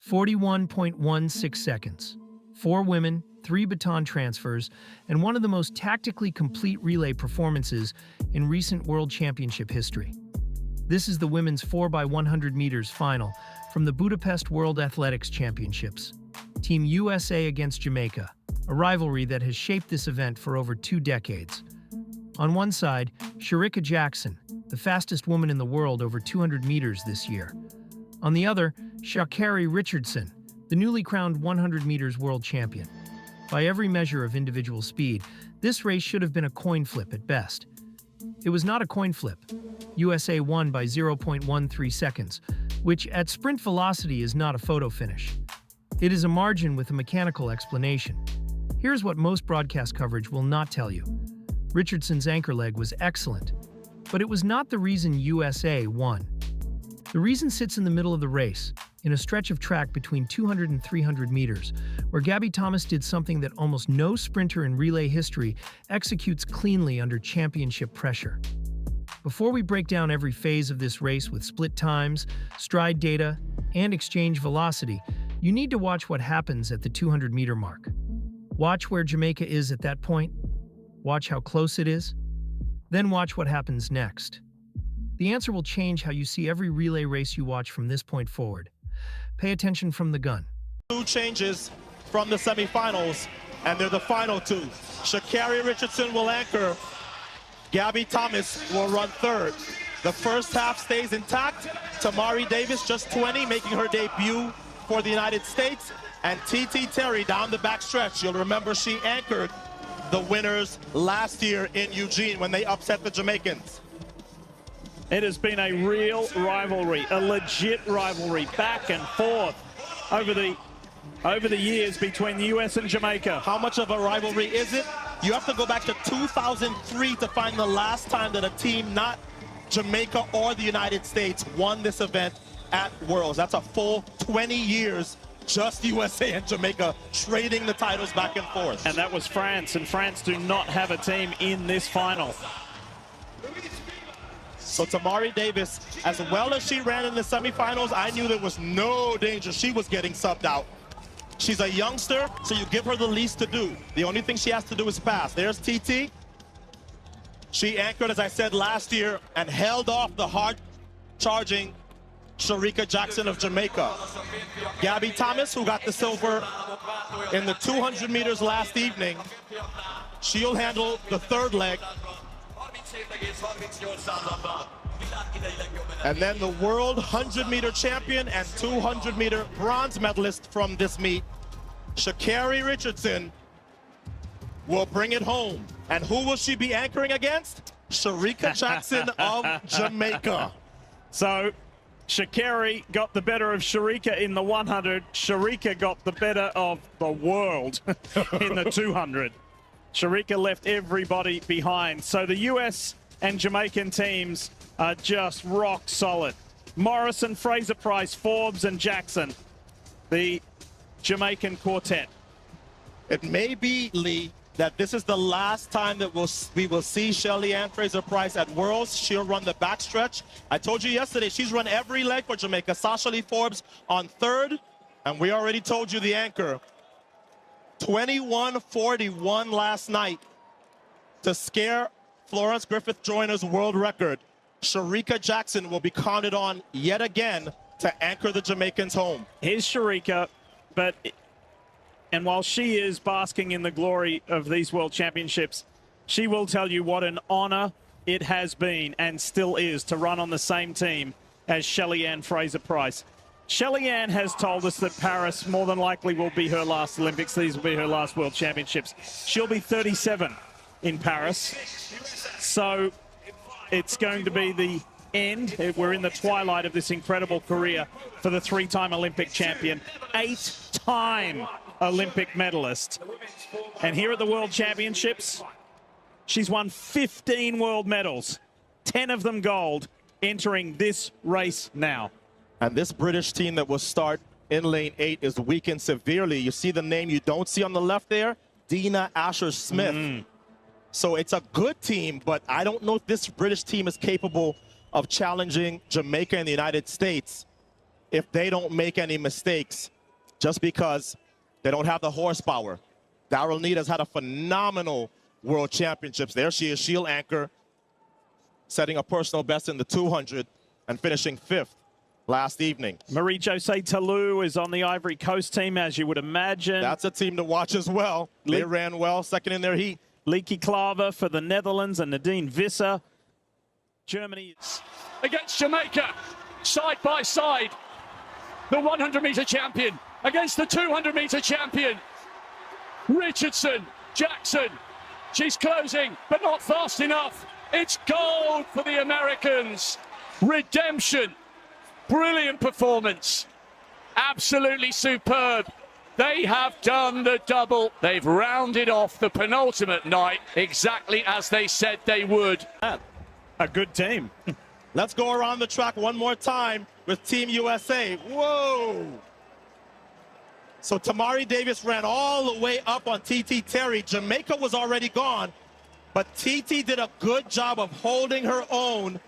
41.16 seconds. 4 women, 3 baton transfers, and one of the most tactically complete relay performances in recent World Championship history. This is the women's 4x100 meters final from the Budapest World Athletics Championships. Team USA against Jamaica, a rivalry that has shaped this event for over 2 decades. On one side, Sha'Carri Jackson, the fastest woman in the world over 200 meters this year. On the other, Sha'Carri Richardson, the newly crowned 100 meters world champion. By every measure of individual speed, this race should have been a coin flip at best. It was not a coin flip. USA won by 0.13 seconds, which at sprint velocity is not a photo finish. It is a margin with a mechanical explanation. Here's what most broadcast coverage will not tell you. Richardson's anchor leg was excellent, but it was not the reason USA won. The reason sits in the middle of the race, in a stretch of track between 200 and 300 meters, where Gabby Thomas did something that almost no sprinter in relay history executes cleanly under championship pressure. Before we break down every phase of this race with split times, stride data, and exchange velocity, you need to watch what happens at the 200-meter mark. Watch where Jamaica is at that point. Watch how close it is. Then watch what happens next. The answer will change how you see every relay race you watch from this point forward. Pay attention from the gun. 2 changes from the semifinals, and they're the final 2. Sha'Carri Richardson will anchor. Gabby Thomas will run third. The first half stays intact. Tamari Davis, just 20, making her debut for the United States. And T.T. Terry down the back stretch. You'll remember she anchored the winners last year in Eugene when they upset the Jamaicans. It has been a real rivalry, a legit rivalry, back and forth over the years between the US and Jamaica. How much of a rivalry is it? You have to go back to 2003 to find the last time that a team, not Jamaica or the United States, won this event at Worlds. That's a full 20 years, just USA and Jamaica trading the titles back and forth. And that was France, and France do not have a team in this final. So Tamari Davis, as well as she ran in the semifinals, I knew there was no danger she was getting subbed out. She's a youngster, so you give her the least to do. The only thing she has to do is pass. There's TT. She anchored, as I said, last year and held off the hard-charging Sha'Carri Jackson of Jamaica. Gabby Thomas, who got the silver in the 200 meters last evening, she'll handle the third leg. And then the world 100-meter champion and 200-meter bronze medalist from this meet, Sha'Carri Richardson, will bring it home. And who will she be anchoring against? Sha'Carri Jackson of Jamaica. So Sha'Carri got the better of Sha'Carri in the 100. Sha'Carri got the better of the world in the 200. Sha'Carri left everybody behind. So the US and Jamaican teams are just rock solid. Morrison, Fraser-Price, Forbes, and Jackson, the Jamaican quartet. It may be, Lee, that this is the last time that we will see Shelly-Ann Fraser-Price at Worlds. She'll run the backstretch. I told you yesterday, she's run every leg for Jamaica. Sasha Lee Forbes on third, and we already told you the anchor. 21:41 last night to scare Florence Griffith Joyner's world record. Sha'Carri Jackson will be counted on yet again to anchor the Jamaicans home. Here's Sha'Carri, and while she is basking in the glory of these World Championships, she will tell you what an honor it has been and still is to run on the same team as Shelly-Ann Fraser-Price. Shelly-Ann has told us that Paris more than likely will be her last Olympics. These will be her last World Championships. She'll be 37 in Paris. So it's going to be the end. We're in the twilight of this incredible career for the 3-time Olympic champion, 8-time Olympic medalist. And here at the World Championships, she's won 15 world medals, 10 of them gold, entering this race now. And this British team that will start in lane 8 is weakened severely. You see the name you don't see on the left there? Dina Asher-Smith. So it's a good team, but I don't know if this British team is capable of challenging Jamaica and the United States if they don't make any mistakes just because they don't have the horsepower. Darrell Needham's had a phenomenal World Championships. There she is, shield anchor, setting a personal best in the 200 and finishing 5th last evening. Marie-José Talou is on the Ivory Coast team, as you would imagine. That's a team to watch as well. They ran well, second in their heat. Leaky Klaver for the Netherlands and Nadine Visser. Germany against Jamaica, side by side. The 100-meter champion against the 200-meter champion. Richardson, Jackson. She's closing, but not fast enough. It's gold for the Americans. Redemption. Brilliant performance. Absolutely superb. They have done the double. They've rounded off the penultimate night exactly as they said they would. a good team. Let's go around the track one more time with Team USA. Whoa! So Tamari Davis ran all the way up on TT Terry. Jamaica was already gone, but TT did a good job of holding her own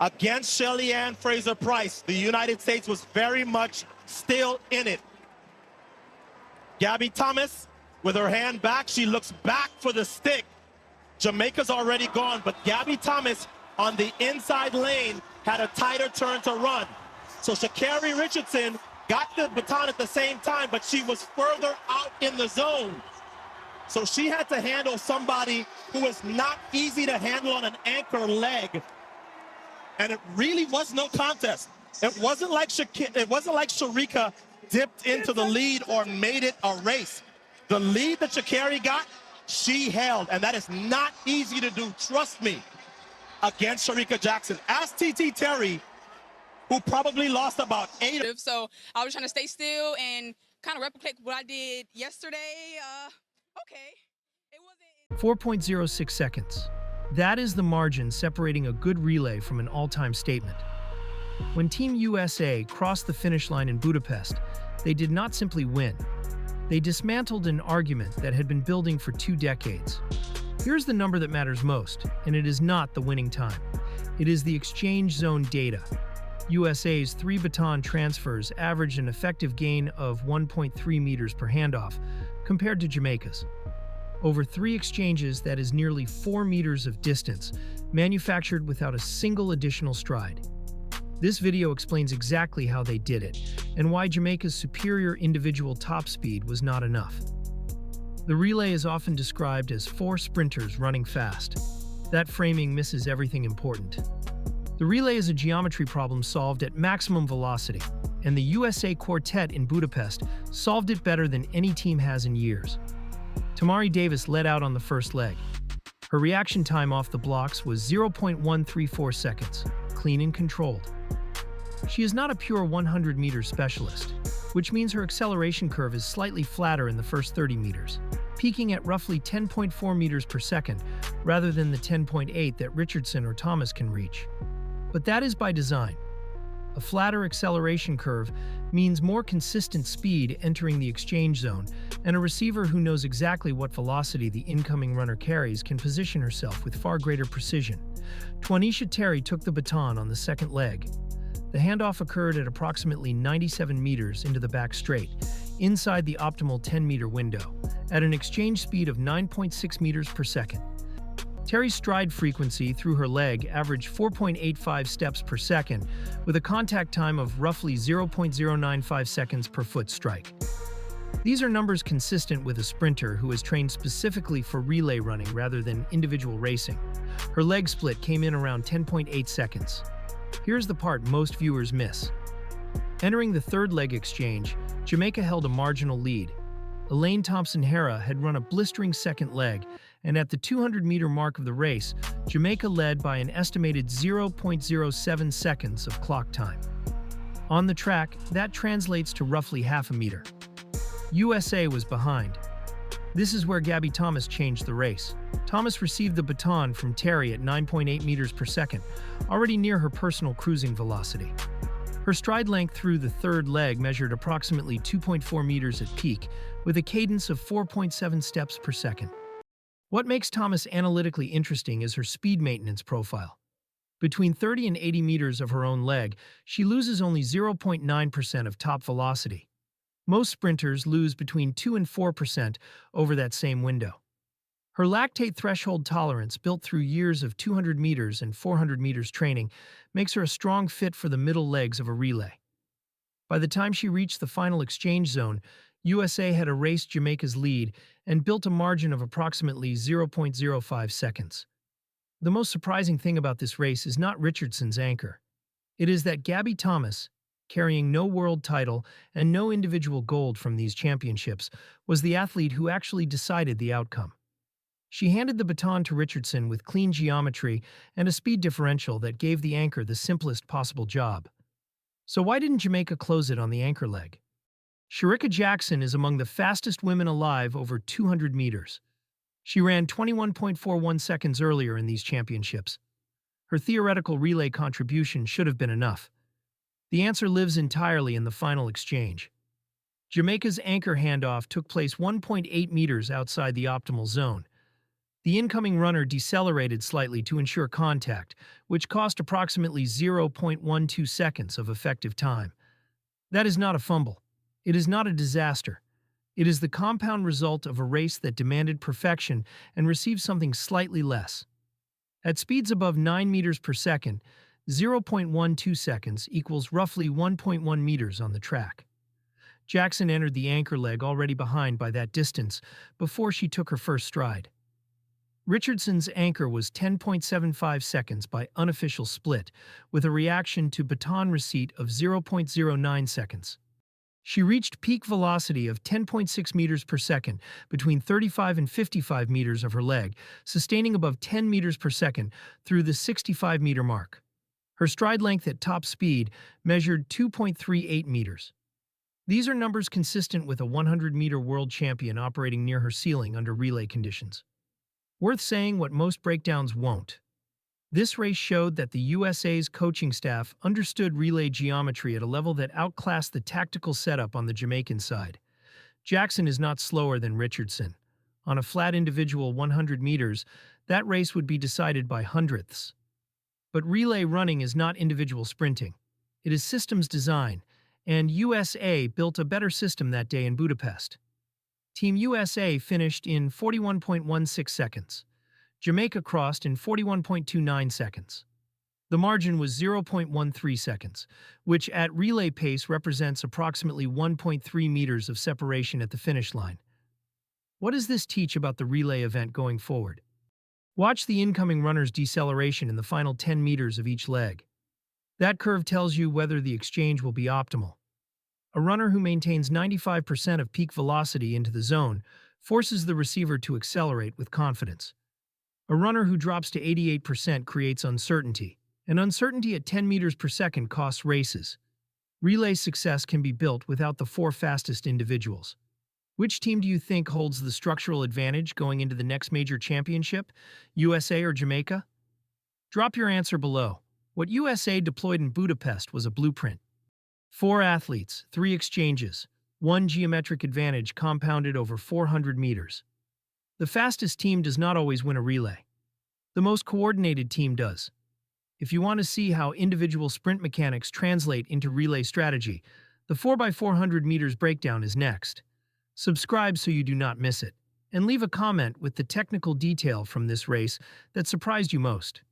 against Shelly Ann Fraser-Price. The United States was very much still in it. Gabby Thomas, with her hand back, she looks back for the stick. Jamaica's already gone, but Gabby Thomas on the inside lane had a tighter turn to run. So Sha'Carri Richardson got the baton at the same time, but she was further out in the zone. So she had to handle somebody who is not easy to handle on an anchor leg. And it really was no contest. It wasn't like Sharika dipped into the lead or made it a race. The lead that Sha'Carri got, she held, and that is not easy to do, trust me, against Sharika Jackson. Ask TT Terry, who probably lost about 8. So I was trying to stay still and kind of replicate what I did yesterday. Okay. It wasn't 4.06 seconds. That is the margin separating a good relay from an all-time statement. When Team USA crossed the finish line in Budapest, they did not simply win. They dismantled an argument that had been building for 2 decades. Here's the number that matters most, and it is not the winning time. It is the exchange zone data. USA's 3 baton transfers averaged an effective gain of 1.3 meters per handoff, compared to Jamaica's. Over 3 exchanges, that is nearly 4 meters of distance, manufactured without a single additional stride. This video explains exactly how they did it, and why Jamaica's superior individual top speed was not enough. The relay is often described as 4 sprinters running fast. That framing misses everything important. The relay is a geometry problem solved at maximum velocity, and the USA quartet in Budapest solved it better than any team has in years. Tamari Davis led out on the first leg. Her reaction time off the blocks was 0.134 seconds, clean and controlled. She is not a pure 100-meter specialist, which means her acceleration curve is slightly flatter in the first 30 meters, peaking at roughly 10.4 meters per second rather than the 10.8 that Richardson or Thomas can reach. But that is by design. A flatter acceleration curve means more consistent speed entering the exchange zone, and a receiver who knows exactly what velocity the incoming runner carries can position herself with far greater precision. Twanisha Terry took the baton on the second leg. The handoff occurred at approximately 97 meters into the back straight, inside the optimal 10-meter window, at an exchange speed of 9.6 meters per second. Terry's stride frequency through her leg averaged 4.85 steps per second, with a contact time of roughly 0.095 seconds per foot strike. These are numbers consistent with a sprinter who is trained specifically for relay running rather than individual racing. Her leg split came in around 10.8 seconds. Here's the part most viewers miss. Entering the third leg exchange, Jamaica held a marginal lead. Elaine Thompson-Hara had run a blistering second leg, and at the 200-meter mark of the race, Jamaica led by an estimated 0.07 seconds of clock time. On the track, that translates to roughly half a meter. USA was behind. This is where Gabby Thomas changed the race. Thomas received the baton from Terry at 9.8 meters per second, already near her personal cruising velocity. Her stride length through the third leg measured approximately 2.4 meters at peak, with a cadence of 4.7 steps per second. What makes Thomas analytically interesting is her speed maintenance profile. Between 30 and 80 meters of her own leg, she loses only 0.9% of top velocity. Most sprinters lose between 2 and 4% over that same window. Her lactate threshold tolerance, built through years of 200 meters and 400 meters training, makes her a strong fit for the middle legs of a relay. By the time she reached the final exchange zone, USA had erased Jamaica's lead and built a margin of approximately 0.05 seconds. The most surprising thing about this race is not Richardson's anchor. It is that Gabby Thomas, carrying no world title and no individual gold from these championships, was the athlete who actually decided the outcome. She handed the baton to Richardson with clean geometry and a speed differential that gave the anchor the simplest possible job. So why didn't Jamaica close it on the anchor leg? Sha'Carri Richardson is among the fastest women alive over 200 meters. She ran 21.41 seconds earlier in these championships. Her theoretical relay contribution should have been enough. The answer lives entirely in the final exchange. Jamaica's anchor handoff took place 1.8 meters outside the optimal zone. The incoming runner decelerated slightly to ensure contact, which cost approximately 0.12 seconds of effective time. That is not a fumble. It is not a disaster. It is the compound result of a race that demanded perfection and received something slightly less. At speeds above 9 meters per second, 0.12 seconds equals roughly 1.1 meters on the track. Jackson entered the anchor leg already behind by that distance before she took her first stride. Richardson's anchor was 10.75 seconds by unofficial split, with a reaction to baton receipt of 0.09 seconds. She reached peak velocity of 10.6 meters per second between 35 and 55 meters of her leg, sustaining above 10 meters per second through the 65-meter mark. Her stride length at top speed measured 2.38 meters. These are numbers consistent with a 100-meter world champion operating near her ceiling under relay conditions. Worth saying what most breakdowns won't. This race showed that the USA's coaching staff understood relay geometry at a level that outclassed the tactical setup on the Jamaican side. Jackson is not slower than Richardson. On a flat individual 100 meters, that race would be decided by hundredths. But relay running is not individual sprinting. It is systems design, and USA built a better system that day in Budapest. Team USA finished in 41.16 seconds. Jamaica crossed in 41.29 seconds. The margin was 0.13 seconds, which at relay pace represents approximately 1.3 meters of separation at the finish line. What does this teach about the relay event going forward? Watch the incoming runner's deceleration in the final 10 meters of each leg. That curve tells you whether the exchange will be optimal. A runner who maintains 95% of peak velocity into the zone forces the receiver to accelerate with confidence. A runner who drops to 88% creates uncertainty, and uncertainty at 10 meters per second costs races. Relay success can be built without the 4 fastest individuals. Which team do you think holds the structural advantage going into the next major championship, USA or Jamaica? Drop your answer below. What USA deployed in Budapest was a blueprint. 4 athletes, 3 exchanges, 1 geometric advantage compounded over 400 meters. The fastest team does not always win a relay. The most coordinated team does. If you want to see how individual sprint mechanics translate into relay strategy, the 4x400 meters breakdown is next. Subscribe so you do not miss it, and leave a comment with the technical detail from this race that surprised you most.